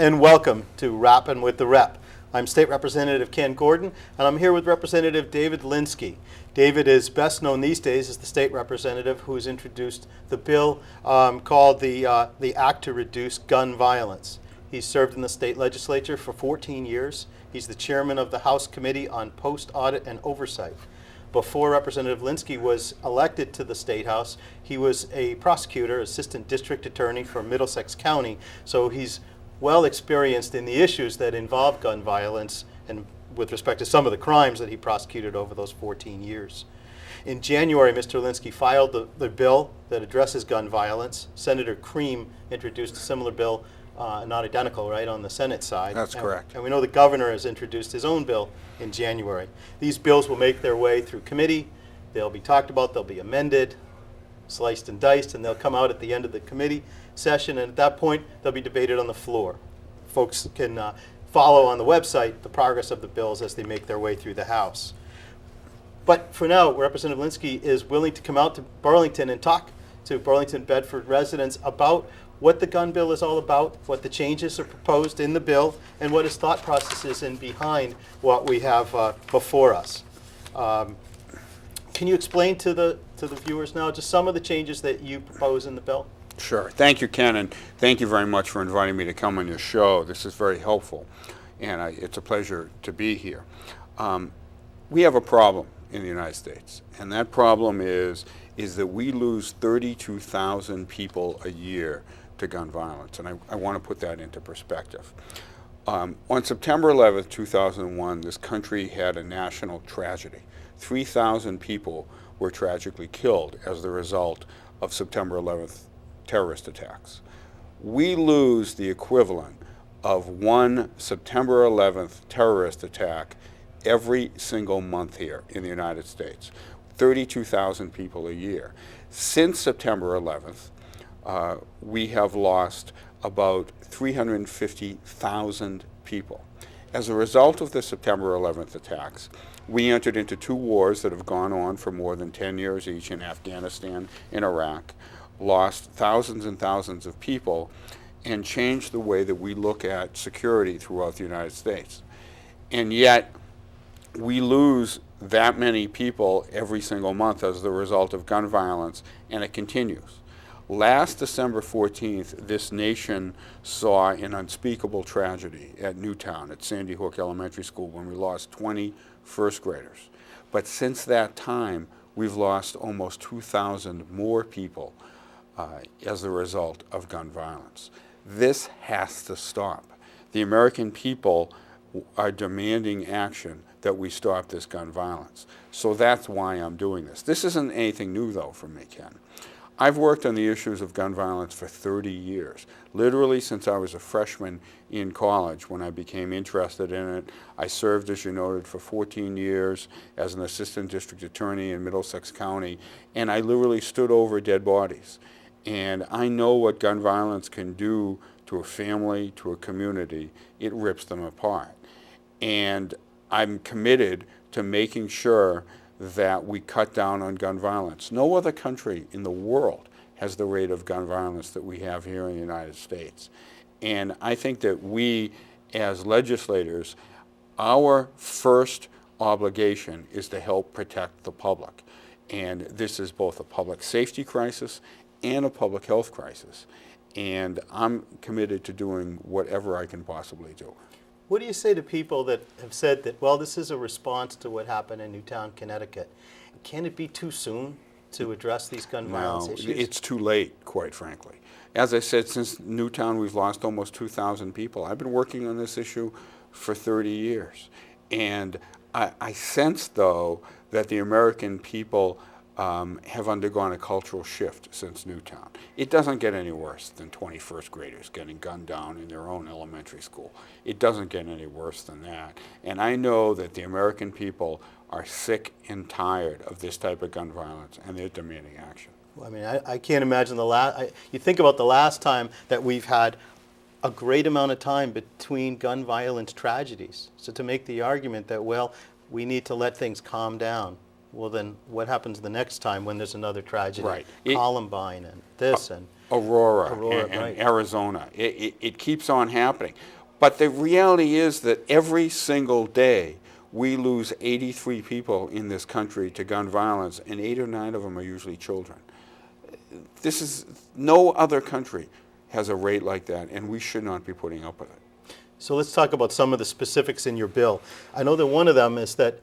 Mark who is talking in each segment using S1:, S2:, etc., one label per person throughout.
S1: and welcome to Rappin' with the Rep. I'm State Representative Ken Gordon, and I'm here with Representative David Linsky. David is best known these days as the state representative who has introduced the bill called the Act to Reduce Gun Violence. He's served in the state legislature for 14 years. He's the chairman of the House Committee on Post-Audit and Oversight. Before Representative Linsky was elected to the State House, he was a prosecutor, assistant district attorney for Middlesex County, so he's well experienced in the issues that involve gun violence and with respect to some of the crimes that he prosecuted over those 14 years. In January, Mr. Linsky filed the bill that addresses gun violence. Senator Cream introduced a similar bill, not identical, right, on the Senate side.
S2: That's correct.
S1: And we know the governor has introduced his own bill in January. These bills will make their way through committee. They'll be talked about, they'll be amended, sliced and diced, and they'll come out at the end of the committee session, and at that point they'll be debated on the floor. Folks can follow on the website the progress of the bills as they make their way through the House. But for now, Representative Linsky is willing to come out to Burlington and talk to Burlington Bedford residents about what the gun bill is all about, what the changes are proposed in the bill, and what his thought process is in behind what we have before us. Can you explain to the viewers now just some of the changes that you propose in the bill?
S2: Sure. Thank you, Ken, and thank you very much for inviting me to come on your show. This is very helpful, and it's a pleasure to be here. We have a problem in the United States, and that problem is that we lose 32,000 people a year to gun violence, and I want to put that into perspective. On September 11th, 2001, this country had a national tragedy. 3,000 people were tragically killed as the result of September 11th terrorist attacks. We lose the equivalent of one September 11th terrorist attack every single month here in the United States. 32,000 people a year. Since September 11th, we have lost about 350,000 people. As a result of the September 11th attacks, we entered into two wars that have gone on for more than 10 years each in Afghanistan and Iraq, lost thousands and thousands of people, and changed the way that we look at security throughout the United States. And yet, we lose that many people every single month as the result of gun violence, and it continues. Last December 14th, this nation saw an unspeakable tragedy at Newtown at Sandy Hook Elementary School when we lost 20 first graders. But since that time, we've lost almost 2,000 more people as a result of gun violence. This has to stop. The American people are demanding action that we stop this gun violence. So that's why I'm doing this. This isn't anything new, though, for me, Ken. I've worked on the issues of gun violence for 30 years, literally since I was a freshman in college when I became interested in it. I served, as you noted, for 14 years as an assistant district attorney in Middlesex County, and I literally stood over dead bodies. And I know what gun violence can do to a family, to a community. It rips them apart. And I'm committed to making sure that we cut down on gun violence. No other country in the world has the rate of gun violence that we have here in the United States. And I think that we, as legislators, our first obligation is to help protect the public. And this is both a public safety crisis and a public health crisis. And I'm committed to doing whatever I can possibly do.
S1: What do you say to people that have said that, well, this is a response to what happened in Newtown, Connecticut? Can it be too soon to address these gun violence issues?
S2: No, it's too late, quite frankly. As I said, since Newtown, we've lost almost 2,000 people. I've been working on this issue for 30 years. And I sense, though, that the American people have undergone a cultural shift since Newtown. It doesn't get any worse than 20 first graders getting gunned down in their own elementary school. It doesn't get any worse than that. And I know that the American people are sick and tired of this type of gun violence, and they're demanding action.
S1: Well, I mean, I can't imagine you think about the last time that we've had a great amount of time between gun violence tragedies. So to make the argument that, well, we need to let things calm down. Well, then what happens the next time when there's another tragedy?
S2: Right.
S1: Columbine and this and
S2: Aurora,
S1: Aurora,
S2: and
S1: right.
S2: Arizona. It keeps on happening. But the reality is that every single day we lose 83 people in this country to gun violence, and 8 or 9 of them are usually children. No other country has a rate like that, and we should not be putting up with it.
S1: So let's talk about some of the specifics in your bill. I know that one of them is that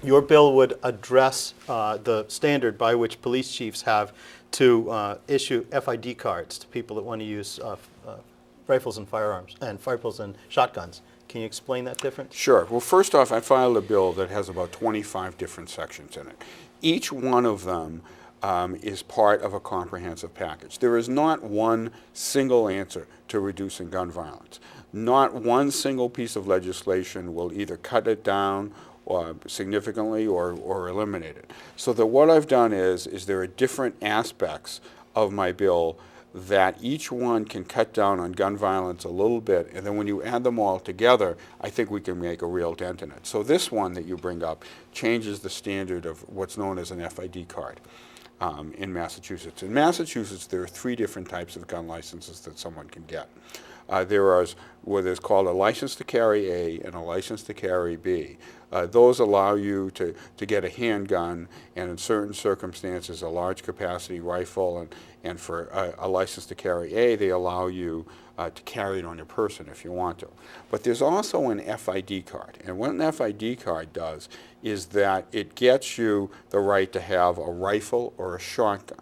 S1: your bill would address the standard by which police chiefs have to issue FID cards to people that want to use rifles and firearms, and rifles and shotguns. Can you explain that difference?
S2: Sure. Well, first off, I filed a bill that has about 25 different sections in it. Each one of them is part of a comprehensive package. There is not one single answer to reducing gun violence. Not one single piece of legislation will either cut it down significantly or eliminate it. So that what I've done is there are different aspects of my bill that each one can cut down on gun violence a little bit, and then when you add them all together, I think we can make a real dent in it. So this one that you bring up changes the standard of what's known as an FID card in Massachusetts. In Massachusetts, there are 3 different types of gun licenses that someone can get. There are what is called a license to carry A and a license to carry B. Those allow you to get a handgun, and in certain circumstances a large capacity rifle, and for a license to carry A, they allow you to carry it on your person if you want to. But there's also an FID card, and what an FID card does is that it gets you the right to have a rifle or a shotgun.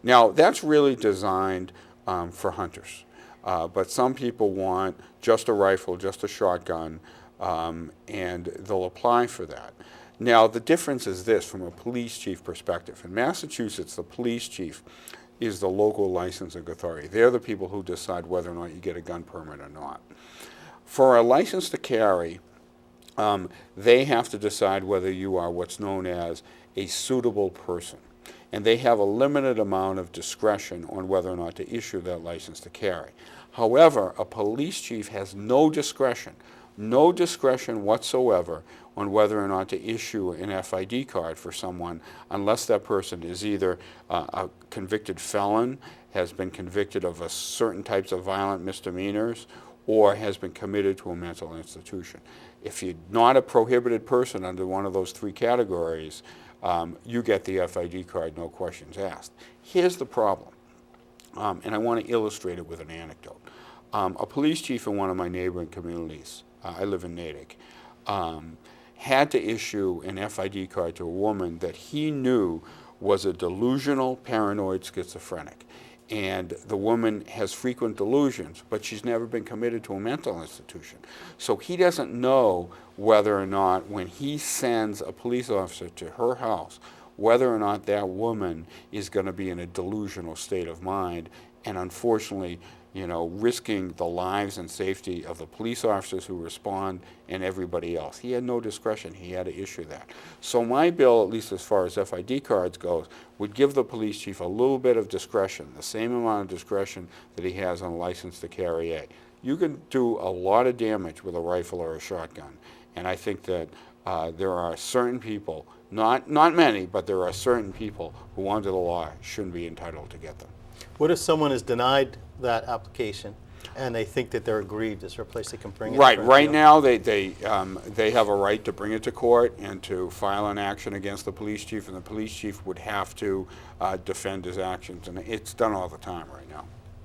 S2: Now that's really designed for hunters. But some people want just a rifle, just a shotgun, and they'll apply for that. Now, the difference is this from a police chief perspective. In Massachusetts, the police chief is the local licensing authority. They're the people who decide whether or not you get a gun permit or not. For a license to carry, they have to decide whether you are what's known as a suitable person. And they have a limited amount of discretion on whether or not to issue that license to carry. However, a police chief has no discretion whatsoever on whether or not to issue an FID card for someone unless that person is either a convicted felon, has been convicted of certain types of violent misdemeanors, or has been committed to a mental institution. If you're not a prohibited person under one of those 3 categories, you get the FID card, no questions asked. Here's the problem, and I want to illustrate it with an anecdote. A police chief in one of my neighboring communities, I live in Natick, had to issue an FID card to a woman that he knew was a delusional, paranoid schizophrenic. And the woman has frequent delusions, but she's never been committed to a mental institution. So he doesn't know whether or not, when he sends a police officer to her house, whether or not that woman is going to be in a delusional state of mind, and unfortunately, risking the lives and safety of the police officers who respond and everybody else. He had no discretion. He had to issue that. So my bill, at least as far as FID cards goes, would give the police chief a little bit of discretion, the same amount of discretion that he has on a license to carry A. You can do a lot of damage with a rifle or a shotgun, and I think that there are certain people, not many, but there are certain people who under the law shouldn't be entitled to get them.
S1: What if someone is denied that application and they think that they're aggrieved? Is there a place they can bring it?
S2: Right now they have a right to bring it to court and to file an action against the police chief, and the police chief would have to defend his actions, and it's done all the time right now.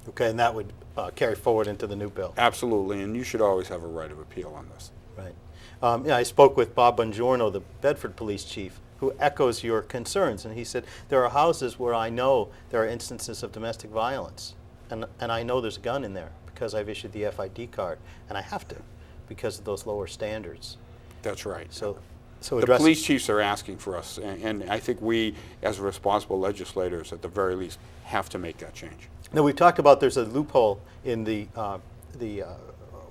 S1: Okay, and that would carry forward into the new bill.
S2: Absolutely, and you should always have a right of appeal on this.
S1: Right. I spoke with Bob Bongiorno, the Bedford police chief, who echoes your concerns, and he said, there are houses where I know there are instances of domestic violence, and I know there's a gun in there because I've issued the FID card, and I have to because of those lower standards.
S2: That's right.
S1: So
S2: the police chiefs are asking for us, and I think we, as responsible legislators, at the very least, have to make that change.
S1: Now, we've talked about there's a loophole in the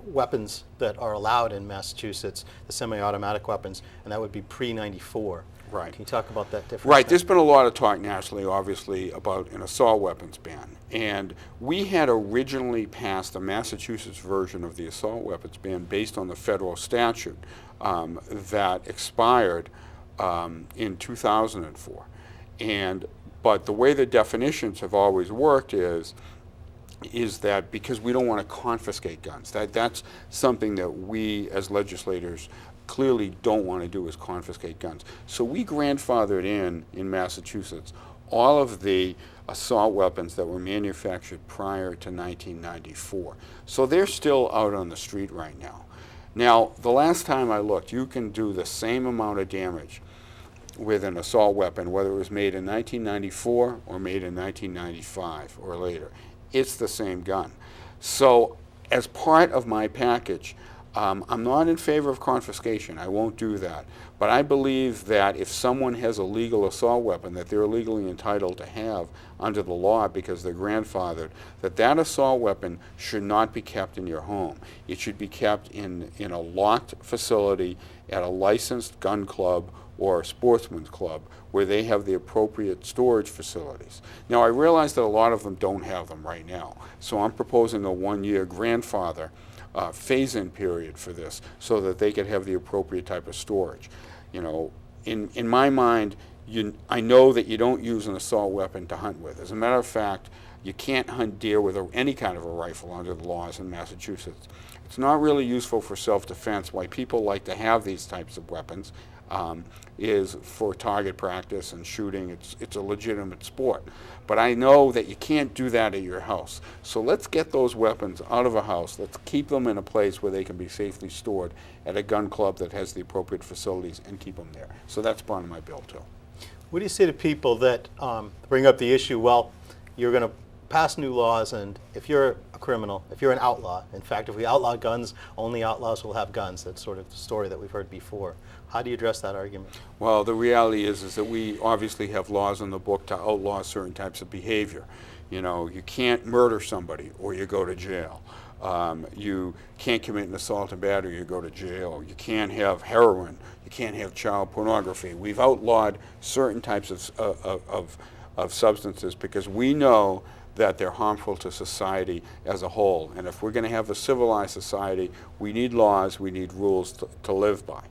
S1: weapons that are allowed in Massachusetts, the semi-automatic weapons, and that would be pre-94.
S2: Right.
S1: Can you talk about that difference?
S2: Right. There's been a lot of talk nationally, obviously, about an assault weapons ban. And we had originally passed the Massachusetts version of the assault weapons ban based on the federal statute that expired in 2004. And But the way the definitions have always worked is that because we don't want to confiscate guns. That's something that we as legislators clearly don't want to do, is confiscate guns. So we grandfathered in Massachusetts all of the assault weapons that were manufactured prior to 1994. So they're still out on the street right now. Now, the last time I looked, you can do the same amount of damage with an assault weapon, whether it was made in 1994 or made in 1995 or later. It's the same gun. So as part of my package, I'm not in favor of confiscation. I won't do that. But I believe that if someone has a legal assault weapon that they're legally entitled to have under the law because they're grandfathered, that assault weapon should not be kept in your home. It should be kept in a locked facility at a licensed gun club or a sportsman's club where they have the appropriate storage facilities. Now, I realize that a lot of them don't have them right now, so I'm proposing a 1-year grandfather phase-in period for this so that they could have the appropriate type of storage. You know, in my mind, I know that you don't use an assault weapon to hunt with. As a matter of fact, you can't hunt deer with any kind of a rifle under the laws in Massachusetts. It's not really useful for self-defense. Why people like to have these types of weapons is for target practice and shooting. It's a legitimate sport. But I know that you can't do that at your house. So let's get those weapons out of a house. Let's keep them in a place where they can be safely stored at a gun club that has the appropriate facilities and keep them there. So that's part of my bill too.
S1: What do you say to people that bring up the issue, well, you're going to pass new laws, and if you're a criminal, if you're an outlaw, in fact, if we outlaw guns, only outlaws will have guns. That's sort of the story that we've heard before. How do you address that argument? Well,
S2: the reality is that we obviously have laws in the book to outlaw certain types of behavior. You know, you can't murder somebody or you go to jail. You can't commit an assault and battery, you go to jail. You can't have heroin. You can't have child pornography. We've outlawed certain types of substances because we know that they're harmful to society as a whole. And if we're going to have a civilized society, we need laws, we need rules to live by.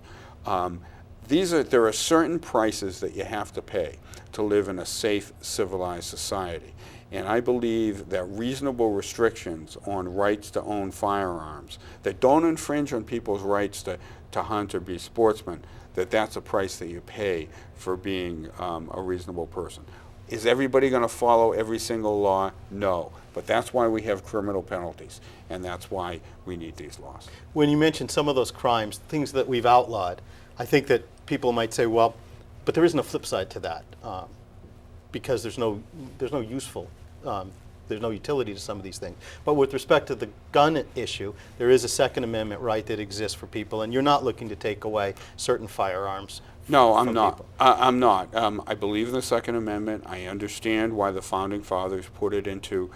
S2: There are certain prices that you have to pay to live in a safe, civilized society. And I believe that reasonable restrictions on rights to own firearms that don't infringe on people's rights to hunt or be sportsmen, that's a price that you pay for being a reasonable person. Is everybody going to follow every single law? No. But that's why we have criminal penalties, and that's why we need these laws.
S1: When you mention some of those crimes, things that we've outlawed, I think that people might say, well, but there isn't a flip side to that because there's no useful, there's no utility to some of these things. But with respect to the gun issue, there is a Second Amendment right that exists for people, and you're not looking to take away certain firearms.
S2: No, I'm not. I'm not. I believe in the Second Amendment. I understand why the Founding Fathers put it into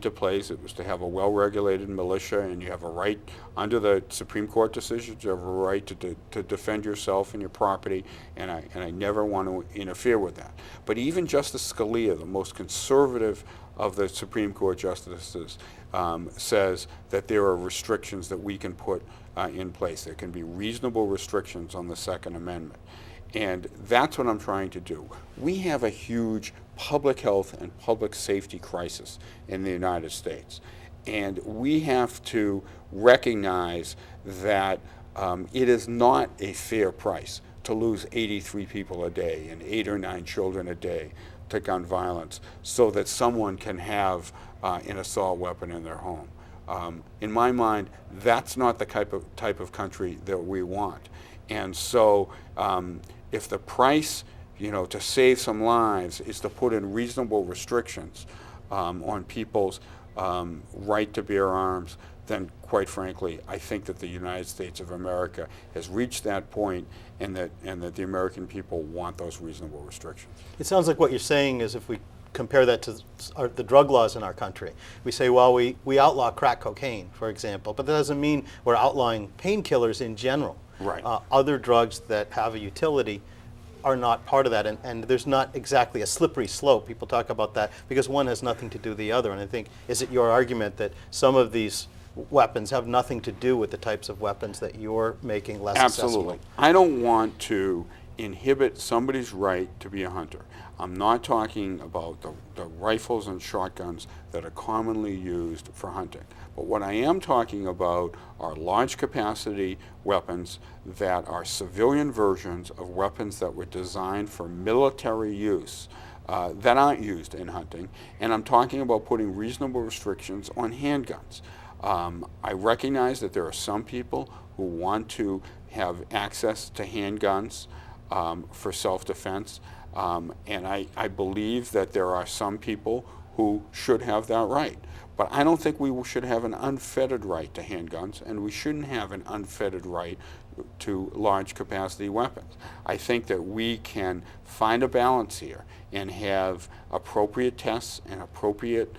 S2: place. It was to have a well-regulated militia, and you have a right, under the Supreme Court decisions, you have a right to defend yourself and your property, and I never want to interfere with that. But even Justice Scalia, the most conservative of the Supreme Court justices, says that there are restrictions that we can put in place. There can be reasonable restrictions on the Second Amendment. And that's what I'm trying to do. We have a huge public health and public safety crisis in the United States. And we have to recognize that it is not a fair price to lose 83 people a day and 8 or 9 children a day to gun violence so that someone can have an assault weapon in their home. In my mind, that's not the type of country that we want. And so if the price, to save some lives is to put in reasonable restrictions on people's right to bear arms, then quite frankly, I think that the United States of America has reached that point and that the American people want those reasonable restrictions.
S1: It sounds like what you're saying is if we compare that to the drug laws in our country, we say, well, we outlaw crack cocaine, for example, but that doesn't mean we're outlawing painkillers in general.
S2: Right.
S1: Other drugs that have a utility are not part of that, and there's not exactly a slippery slope. People talk about that because one has nothing to do with the other, and I think, is it your argument that some of these weapons have nothing to do with the types of weapons that you're making less accessible?
S2: Absolutely. I don't want to inhibit somebody's right to be a hunter. I'm not talking about the rifles and shotguns that are commonly used for hunting. But what I am talking about are large capacity weapons that are civilian versions of weapons that were designed for military use that aren't used in hunting. And I'm talking about putting reasonable restrictions on handguns. I recognize that there are some people who want to have access to handguns for self-defense. And I believe that there are some people who should have that right. But I don't think we should have an unfettered right to handguns, and we shouldn't have an unfettered right to large capacity weapons. I think that we can find a balance here and have appropriate tests and appropriate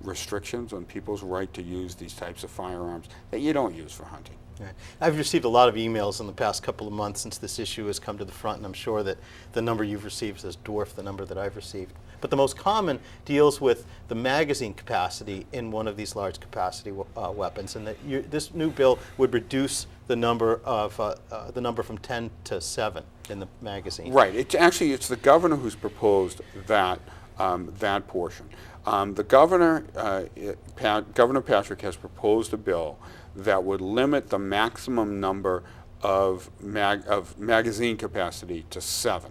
S2: restrictions on people's right to use these types of firearms that you don't use for hunting.
S1: Right. I've received a lot of emails in the past couple of months since this issue has come to the front, and I'm sure that the number you've received has dwarfed the number that I've received. But the most common deals with the magazine capacity in one of these large capacity weapons, and that this new bill would reduce the number from 10 to 7 in the magazine.
S2: Right. It's the governor who's proposed that that portion. The governor, Governor Patrick, has proposed a bill that would limit the maximum number of magazine capacity to 7.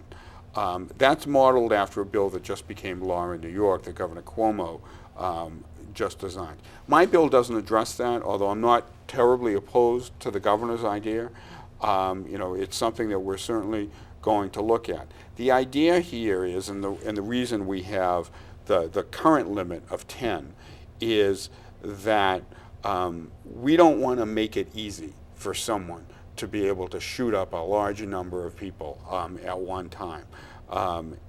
S2: That's modeled after a bill that just became law in New York that Governor Cuomo just designed. My bill doesn't address that, although I'm not terribly opposed to the governor's idea. It's something that we're certainly going to look at. The idea here is, and the reason we have the current limit of 10 is that we don't want to make it easy for someone to be able to shoot up a large number of people at one time.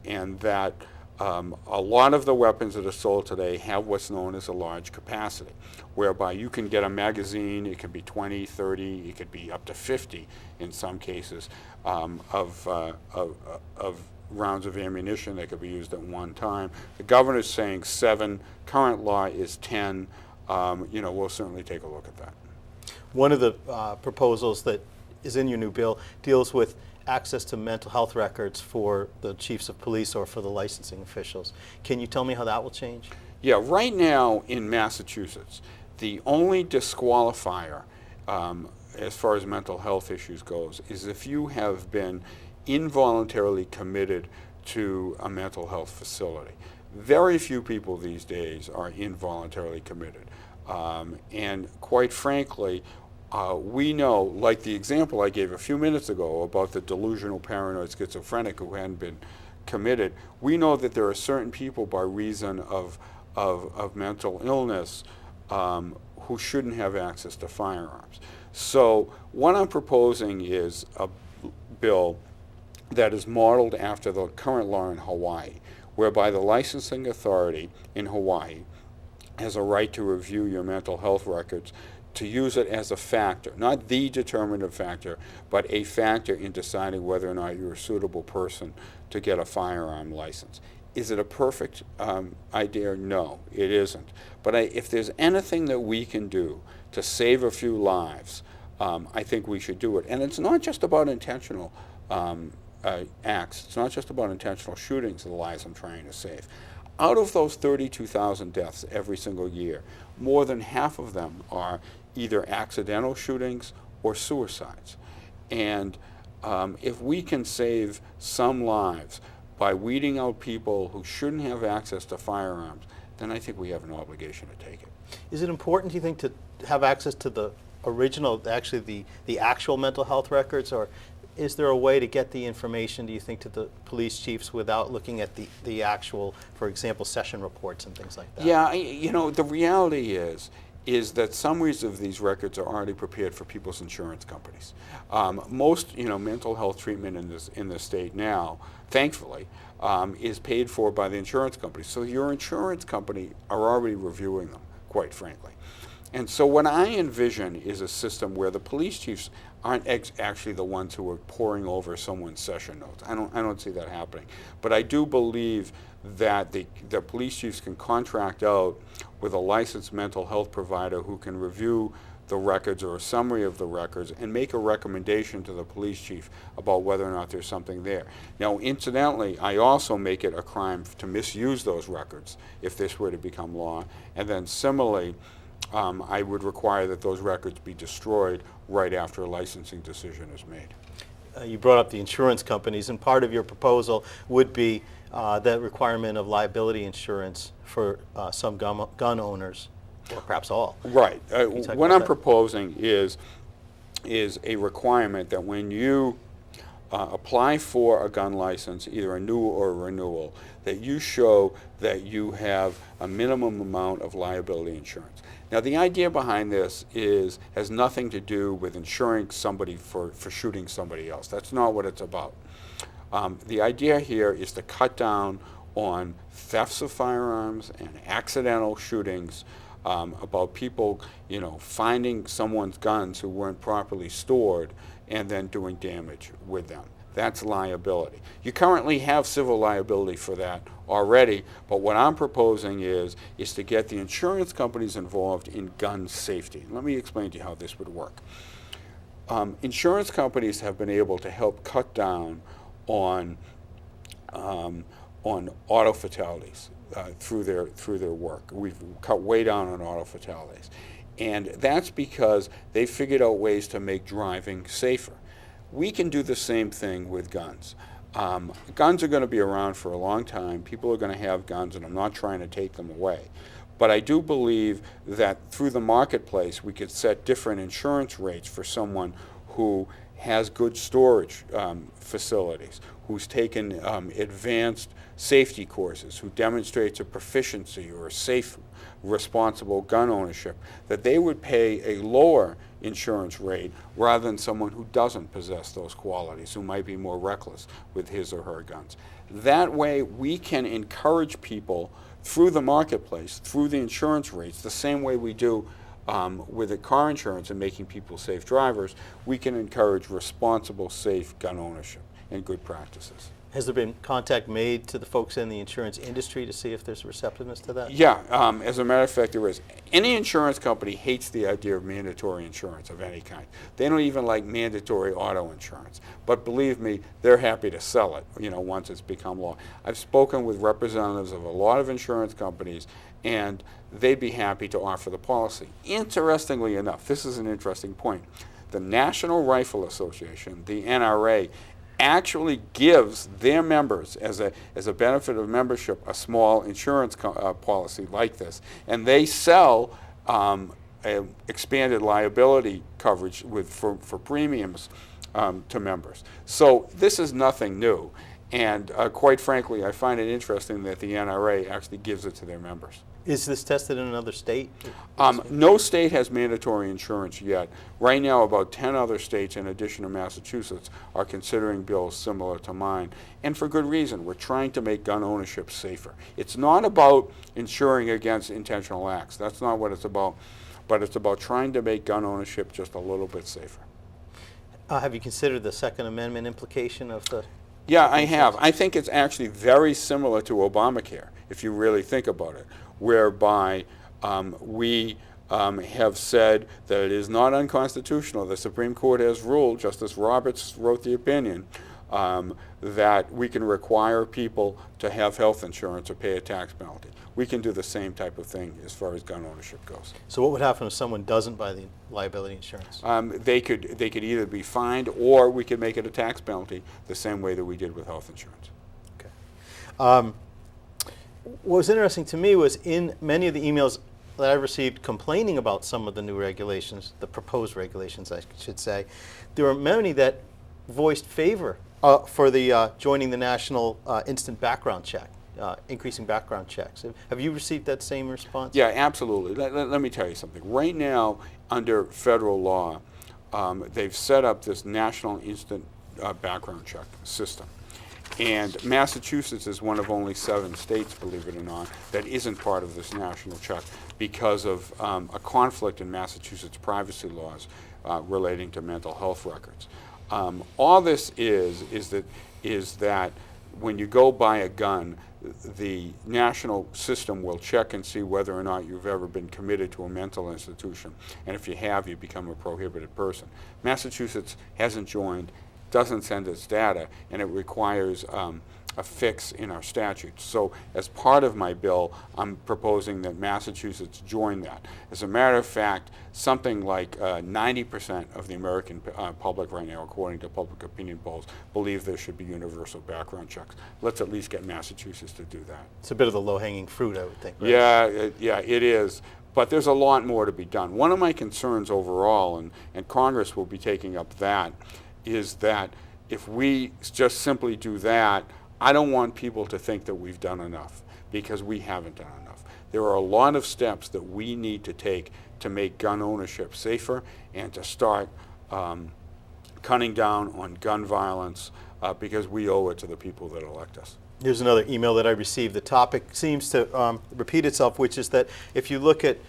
S2: And that a lot of the weapons that are sold today have what's known as a large capacity, whereby you can get a magazine, it can be 20, 30, it could be up to 50 in some cases, of rounds of ammunition that could be used at one time. The governor's saying 7, current law is 10. We'll certainly take a look at that.
S1: One of the proposals that is in your new bill deals with access to mental health records for the chiefs of police or for the licensing officials. Can you tell me how that will change?
S2: Yeah, right now in Massachusetts, the only disqualifier as far as mental health issues goes is if you have been involuntarily committed to a mental health facility. Very few people these days are involuntarily committed. And quite frankly, we know, like the example I gave a few minutes ago about the delusional paranoid schizophrenic who hadn't been committed, we know that there are certain people by reason of mental illness who shouldn't have access to firearms. So what I'm proposing is a bill that is modeled after the current law in Hawaii, whereby the licensing authority in Hawaii has a right to review your mental health records, to use it as a factor, not the determinative factor, but a factor in deciding whether or not you're a suitable person to get a firearm license. Is it a perfect idea? No, it isn't. But if there's anything that we can do to save a few lives, I think we should do it. And it's not just about intentional acts. It's not just about intentional shootings of the lives I'm trying to save. Out of those 32,000 deaths every single year, more than half of them are either accidental shootings or suicides. And if we can save some lives by weeding out people who shouldn't have access to firearms, then I think we have an obligation to take it.
S1: Is it important, do you think, to have access to the original, actually the actual mental health records, or is there a way to get the information, do you think, to the police chiefs without looking at the actual, for example, session reports and things like that?
S2: Yeah, the reality is that summaries of these records are already prepared for people's insurance companies. Most, mental health treatment in the state now, thankfully, is paid for by the insurance company. So your insurance company are already reviewing them, quite frankly. And so what I envision is a system where the police chiefs aren't actually the ones who are poring over someone's session notes. I don't see that happening. But I do believe that the police chiefs can contract out with a licensed mental health provider who can review the records or a summary of the records and make a recommendation to the police chief about whether or not there's something there. Now, incidentally, I also make it a crime to misuse those records if this were to become law. And then similarly, I would require that those records be destroyed right after a licensing decision is made.
S1: You brought up the insurance companies, and part of your proposal would be the requirement of liability insurance for some gun owners, or perhaps all.
S2: Right.
S1: Can you talk
S2: What
S1: about
S2: I'm
S1: that?
S2: proposing is a requirement that when you apply for a gun license, either a new or a renewal, that you show that you have a minimum amount of liability insurance. Now, the idea behind this has nothing to do with insuring somebody for shooting somebody else. That's not what it's about. The idea here is to cut down on thefts of firearms and accidental shootings, about people, finding someone's guns who weren't properly stored and then doing damage with them. That's liability. You currently have civil liability for that already, but what I'm proposing is to get the insurance companies involved in gun safety. Let me explain to you how this would work. Insurance companies have been able to help cut down on auto fatalities through their work. We've cut way down on auto fatalities. And that's because they figured out ways to make driving safer. We can do the same thing with guns. Guns are going to be around for a long time. People are going to have guns, and I'm not trying to take them away. But I do believe that through the marketplace, we could set different insurance rates for someone who has good storage facilities, who's taken advanced safety courses, who demonstrates a proficiency or a safe, responsible gun ownership, that they would pay a lower insurance rate rather than someone who doesn't possess those qualities, who might be more reckless with his or her guns. That way, we can encourage people through the marketplace, through the insurance rates, the same way we do with the car insurance and making people safe drivers. We can encourage responsible, safe gun ownership and good practices.
S1: Has there been contact made to the folks in the insurance industry to see if there's receptiveness to that?
S2: Yeah, as a matter of fact, there is. Any insurance company hates the idea of mandatory insurance of any kind. They don't even like mandatory auto insurance. But believe me, they're happy to sell it, once it's become law. I've spoken with representatives of a lot of insurance companies, and they'd be happy to offer the policy. Interestingly enough, this is an interesting point. The National Rifle Association, the NRA, actually gives their members, as a benefit of membership, a small insurance policy like this, and they sell expanded liability coverage for premiums to members. So this is nothing new, and quite frankly, I find it interesting that the NRA actually gives it to their members.
S1: Is this tested in another state?
S2: No state has mandatory insurance yet. Right now, about 10 other states, in addition to Massachusetts, are considering bills similar to mine. And for good reason. We're trying to make gun ownership safer. It's not about insuring against intentional acts. That's not what it's about. But it's about trying to make gun ownership just a little bit safer.
S1: Have you considered the Second Amendment implication of the...
S2: Yeah, I have. I think it's actually very similar to Obamacare, if you really think about it, whereby we have said that it is not unconstitutional. The Supreme Court has ruled, Justice Roberts wrote the opinion, that we can require people to have health insurance or pay a tax penalty. We can do the same type of thing as far as gun ownership goes.
S1: So what would happen if someone doesn't buy the liability insurance?
S2: They could either be fined, or we could make it a tax penalty the same way that we did with health insurance.
S1: Okay. What was interesting to me was in many of the emails that I received complaining about some of the new regulations, the proposed regulations, I should say, there were many that voiced favor for the joining the national instant background check, increasing background checks. Have you received that same response?
S2: Yeah, absolutely. Let me tell you something. Right now, under federal law, they've set up this national instant background check system. And Massachusetts is one of only 7 states, believe it or not, that isn't part of this national check because of a conflict in Massachusetts privacy laws relating to mental health records. All this is that when you go buy a gun, the national system will check and see whether or not you've ever been committed to a mental institution. And if you have, you become a prohibited person. Massachusetts hasn't joined, doesn't send its data, and it requires a fix in our statutes. So as part of my bill, I'm proposing that Massachusetts join that. As a matter of fact, something like 90% of the American public right now, according to public opinion polls, believe there should be universal background checks. Let's at least get Massachusetts to do that.
S1: It's a bit of the low-hanging fruit, I would think. Right?
S2: Yeah, it is. But there's a lot more to be done. One of my concerns overall, and Congress will be taking up that, is that if we just simply do that, I don't want people to think that we've done enough, because we haven't done enough. There are a lot of steps that we need to take to make gun ownership safer and to start cutting down on gun violence, because we owe it to the people that elect us.
S1: Here's another email that I received. The topic seems to repeat itself, which is that if you look at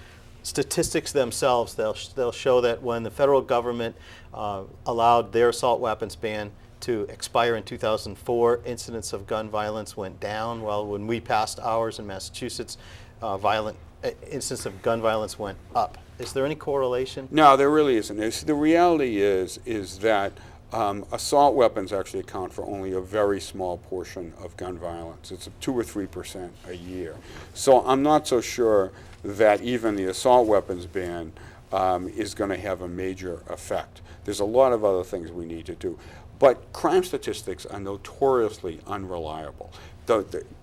S1: statistics themselves, they'll show that when the federal government allowed their assault weapons ban to expire in 2004, incidents of gun violence went down, while when we passed ours in Massachusetts, incidents of gun violence went up. Is there any correlation?
S2: No, there really isn't. The reality is that assault weapons actually account for only a very small portion of gun violence. It's 2 or 3% a year. So I'm not so sure that even the assault weapons ban is going to have a major effect. There's a lot of other things we need to do. But crime statistics are notoriously unreliable.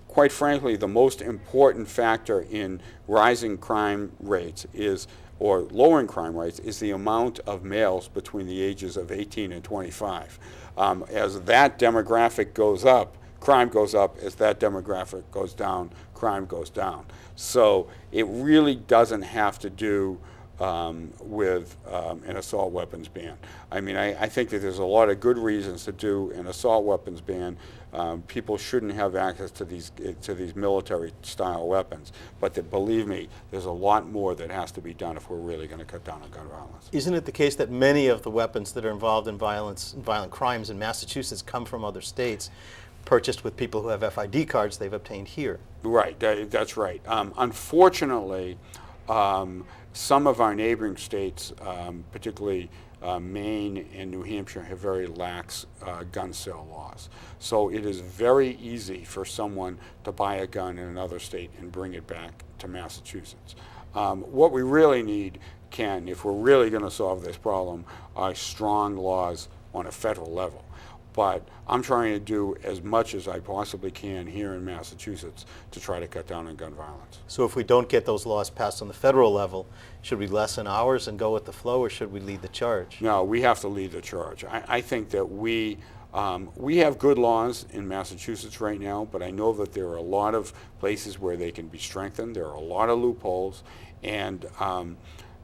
S2: Quite frankly, the most important factor in rising crime rates or lowering crime rates is the amount of males between the ages of 18 and 25. As that demographic goes up, crime goes up. As that demographic goes down, crime goes down. So it really doesn't have to do with an assault weapons ban. I mean, I think that there's a lot of good reasons to do an assault weapons ban. People shouldn't have access to these military-style weapons. But believe me, there's a lot more that has to be done if we're really going to cut down on gun violence.
S1: Isn't it the case that many of the weapons that are involved in violence and violent crimes in Massachusetts come from other states, purchased with people who have FID cards they've obtained here?
S2: Right, that's right. Unfortunately, some of our neighboring states, particularly Maine and New Hampshire, have very lax gun sale laws. So it is very easy for someone to buy a gun in another state and bring it back to Massachusetts. What we really need, Ken, if we're really going to solve this problem, are strong laws on a federal level. But I'm trying to do as much as I possibly can here in Massachusetts to try to cut down on gun violence.
S1: So if we don't get those laws passed on the federal level, should we lessen ours and go with the flow, or should we lead the charge?
S2: No, we have to lead the charge. I think that we have good laws in Massachusetts right now, but I know that there are a lot of places where they can be strengthened. There are a lot of loopholes, and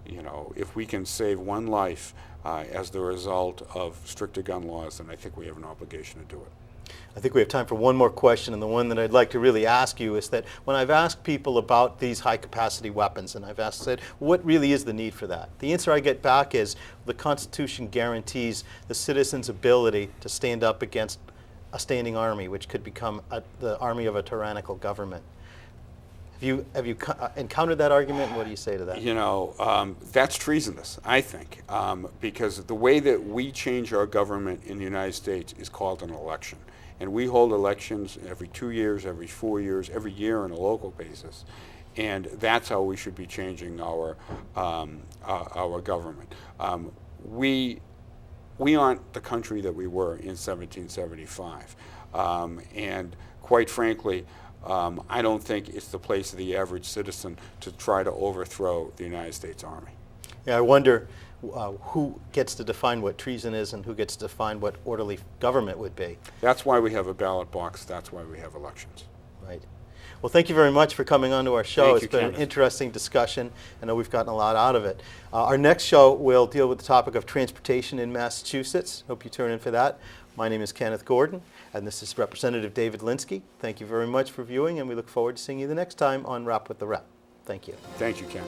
S2: if we can save one life as the result of stricter gun laws, then I think we have an obligation to do it.
S1: I think we have time for one more question, and the one that I'd like to really ask you is that when I've asked people about these high-capacity weapons, and I've said, what really is the need for that? The answer I get back is the Constitution guarantees the citizen's ability to stand up against a standing army, which could become the army of a tyrannical government. Have you encountered that argument, and what do you say to that?
S2: That's treasonous, I think, because the way that we change our government in the United States is called an election. And we hold elections every 2 years, every 4 years, every year on a local basis. And that's how we should be changing our government. We aren't the country that we were in 1775. And quite frankly, I don't think it's the place of the average citizen to try to overthrow the United States Army.
S1: Yeah, I wonder who gets to define what treason is and who gets to define what orderly government would be.
S2: That's why we have a ballot box. That's why we have elections.
S1: Right. Well, thank you very much for coming on to our show.
S2: Thank
S1: it's
S2: you,
S1: been
S2: Kenneth.
S1: an interesting discussion. I know we've gotten a lot out of it. Our next show will deal with the topic of transportation in Massachusetts. Hope you tune in for that. My name is Kenneth Gordon, and this is Representative David Linsky. Thank you very much for viewing, and we look forward to seeing you the next time on Rap with the Rep. Thank you.
S2: Thank you, Ken.